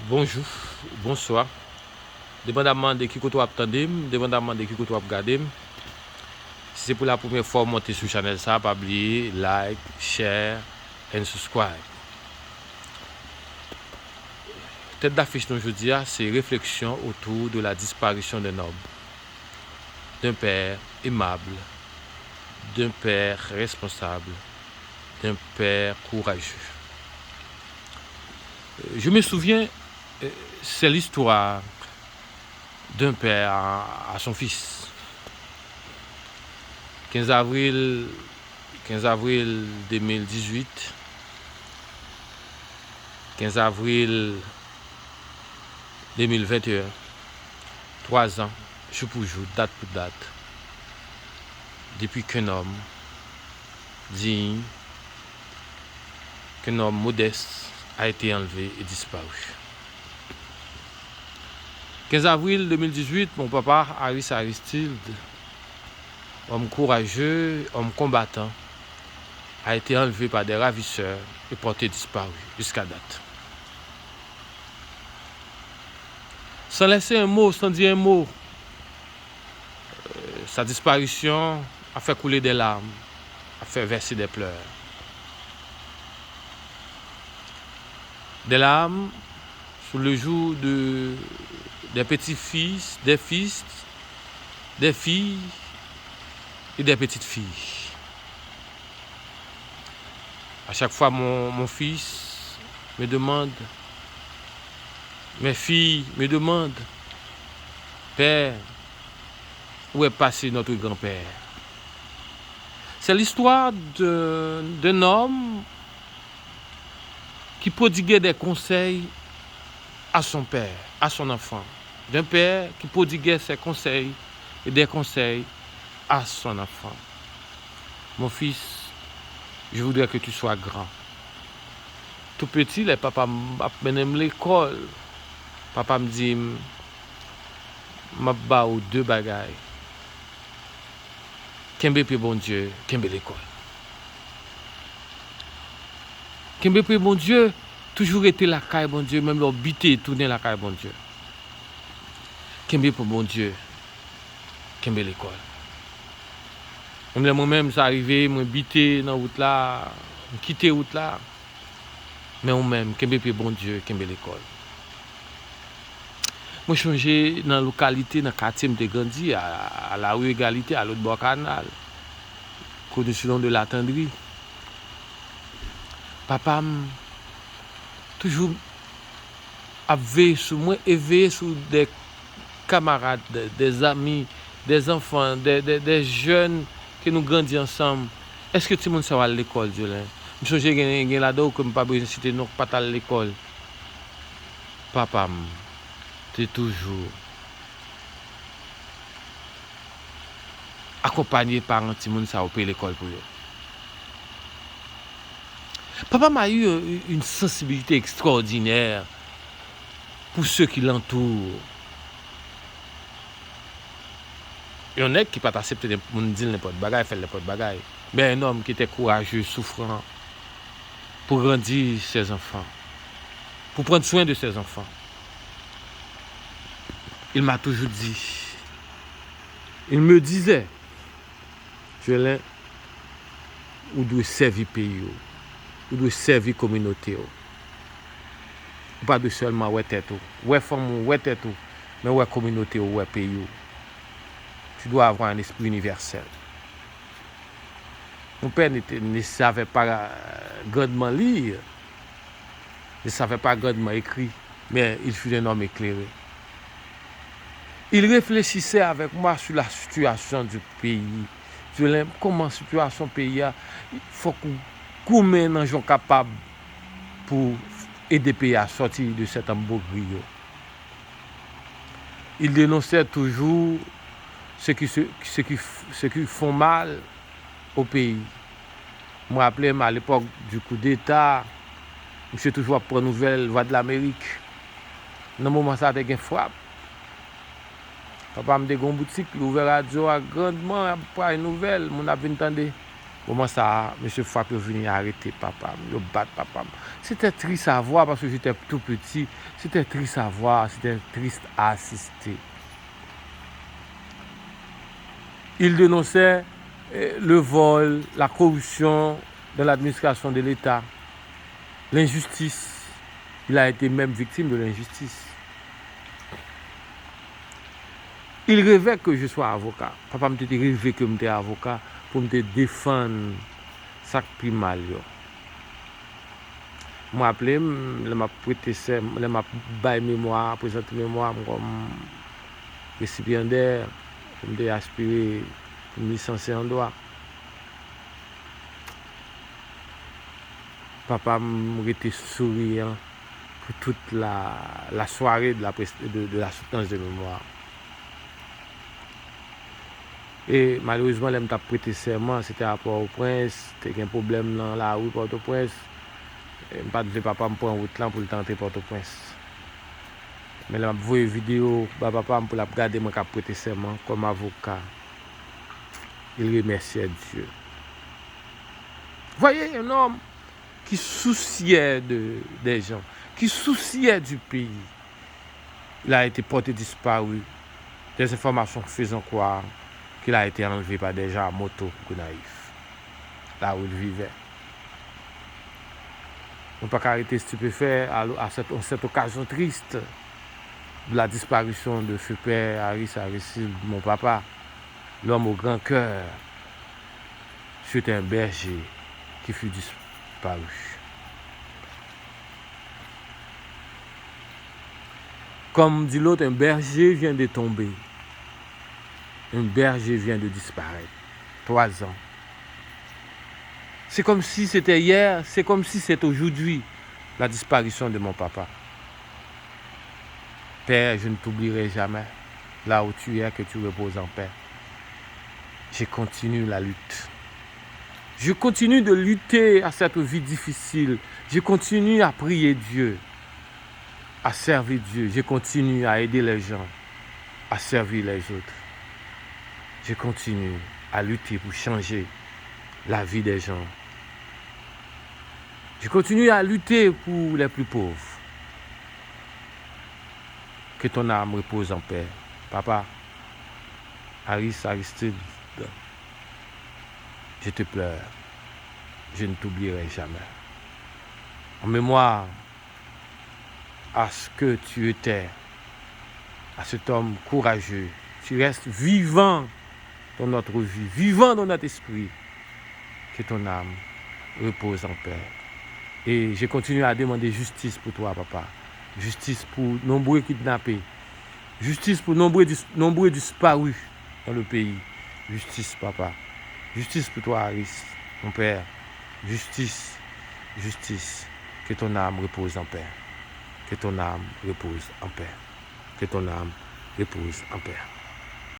Bonjour, bonsoir. Dépendamment de qui vous attendez, dépendamment de qui vous regardez. Si c'est pour la première fois monter sur la chaîne, ça, pas oublier like, share et subscribe. Tête d'affiche d'aujourd'hui, c'est réflexion autour de la disparition d'un homme, d'un père aimable, d'un père responsable, d'un père courageux. Je me souviens, c'est l'histoire d'un père à son fils. 15 avril 2018, 15 avril 2021, 3 ans, jour pour jour, date pour date, depuis qu'un homme digne, qu'un homme modeste a été enlevé et disparu. 15 avril 2018, mon papa, Harris Aristide, homme courageux, homme combattant, a été enlevé par des ravisseurs et porté disparu jusqu'à date. Sans laisser un mot, sans dire un mot, sa disparition a fait couler des larmes, a fait verser des pleurs. Des larmes sous le jour des petits-fils, des fils, des filles et des petites filles. À chaque fois, mon fils me demande, mes filles me demandent, Père, où est passé notre grand-père? C'est l'histoire d'un homme qui prodiguait des conseils à son père, à son enfant. D'un père qui prodiguait ses conseils et des conseils à son enfant. Mon fils, je voudrais que tu sois grand. Tout petit, les papa m'amène à l'école. Papa me dit, m'a ba ou deux bagailles. Kembe pe bon Dieu, kembe l'école. Kembe pe bon Dieu, toujours été la caille bon Dieu, même l'orbité tourner la caille bon Dieu. Kembe pour bon Dieu, kembe l'école. Moi-même, ça arrivé, moi bité dans la route là, quitter la route là. Mais moi-même, kembe pe bon Dieu, kembe l'école. Moi, changé dans la localité, dans le quartier, je grandi à la rue Égalité, à l'autre bord canal, connu sous le nom de la Tendrie. Papa, toujours, a veillé sur moi, éveillé sur des camarades, des amis, des enfants, des jeunes que nous grandissons ensemble. Est-ce que tout le monde va à l'école, Jolin? Je suis que là-dedans, comme pas besoin de citer, non, pas à l'école. Papa, c'est toujours accompagné par un petit monde, ça va payer l'école pour eux. Papa m'a eu une sensibilité extraordinaire pour ceux qui l'entourent. Il y en a qui ne peuvent pas accepter de dire n'importe quoi, faire n'importe quoi. Mais un homme qui était courageux, souffrant, pour grandir ses enfants, pour prendre soin de ses enfants. Il m'a toujours dit, il me disait, Jolin, ou doit servir pays, ou doit servir la communauté. Pas de seulement ouais tête, ouais femme, ouais tête, mais ouais communauté, ouais pays. Tu dois avoir un esprit universel. Mon père ne savait pas grandement lire, ne savait pas grandement écrire, mais il fut un homme éclairé. Il réfléchissait avec moi sur la situation du pays. Comment la situation du pays, il faut qu'on ait gens capables pour aider le pays à sortir de cet embourbrio. Il dénonçait toujours ce qui font mal au pays. Je me rappelle à l'époque du coup d'État, je suis toujours pour nouvelle voix de l'Amérique. Dans le moment ça, il y a une frappe. Papa me dit une boutique, il ouvert radio grandement pour une nouvelle, mon a entendu. Comment ça, M. Fap est venu arrêter papa, le battre papa. C'était triste à voir parce que j'étais tout petit. C'était triste à voir, c'était triste à assister. Il dénonçait le vol, la corruption dans l'administration de l'État, l'injustice. Il a été même victime de l'injustice. Il rêvait que je sois avocat. Papa me dit rêvé que je sois avocat pour me défendre ça qui mal. Je m'a appelé, je m'a prêté, je m'a baillé mémoire, présenté mémoire comme récipiendaire, je me aspiré pour me licencier en droit. Papa m'a été souriant pour toute la soirée de la soutenance de mémoire. Et malheureusement, je m'a prêté serment, c'était à Port-au-Prince, c'était un problème dans la rue Port-au-Prince. Je ne pas papa me prendre route là pour le tenter Port-au-Prince. Mais là, je vois une vidéo, papa pour la regarder, je prêté serment comme avocat. Il remerciait Dieu. Voyez un homme qui souciait des gens, qui souciait du pays. Il a été porté disparu. Des informations faisant croire qu'il a été enlevé par des gens à moto, naïf, là où il vivait. On ne peut pas arrêter stupéfait à cette occasion triste de la disparition de ce père Harris Aristide, mon papa, l'homme au grand cœur. C'était un berger qui fut disparu. Comme dit l'autre, un berger vient de tomber. Un berger vient de disparaître. 3 ans. C'est comme si c'était hier, c'est comme si c'était aujourd'hui, la disparition de mon papa. Père, je ne t'oublierai jamais. Là où tu es, que tu reposes en paix. Je continue la lutte. Je continue de lutter à cette vie difficile. Je continue à prier Dieu, à servir Dieu. Je continue à aider les gens, à servir les autres. Je continue à lutter pour changer la vie des gens. Je continue à lutter pour les plus pauvres. Que ton âme repose en paix. Papa, Harris Aristide, je te pleure. Je ne t'oublierai jamais. En mémoire à ce que tu étais, à cet homme courageux. Tu restes vivant dans notre vie, vivant dans notre esprit. Que ton âme repose en paix. Et je continue à demander justice pour toi, papa. Justice pour nombreux kidnappés. Justice pour nombreux disparus dans le pays. Justice, papa. Justice pour toi, Harris, mon père. Justice, justice. Que ton âme repose en paix. Que ton âme repose en paix. Que ton âme repose en paix.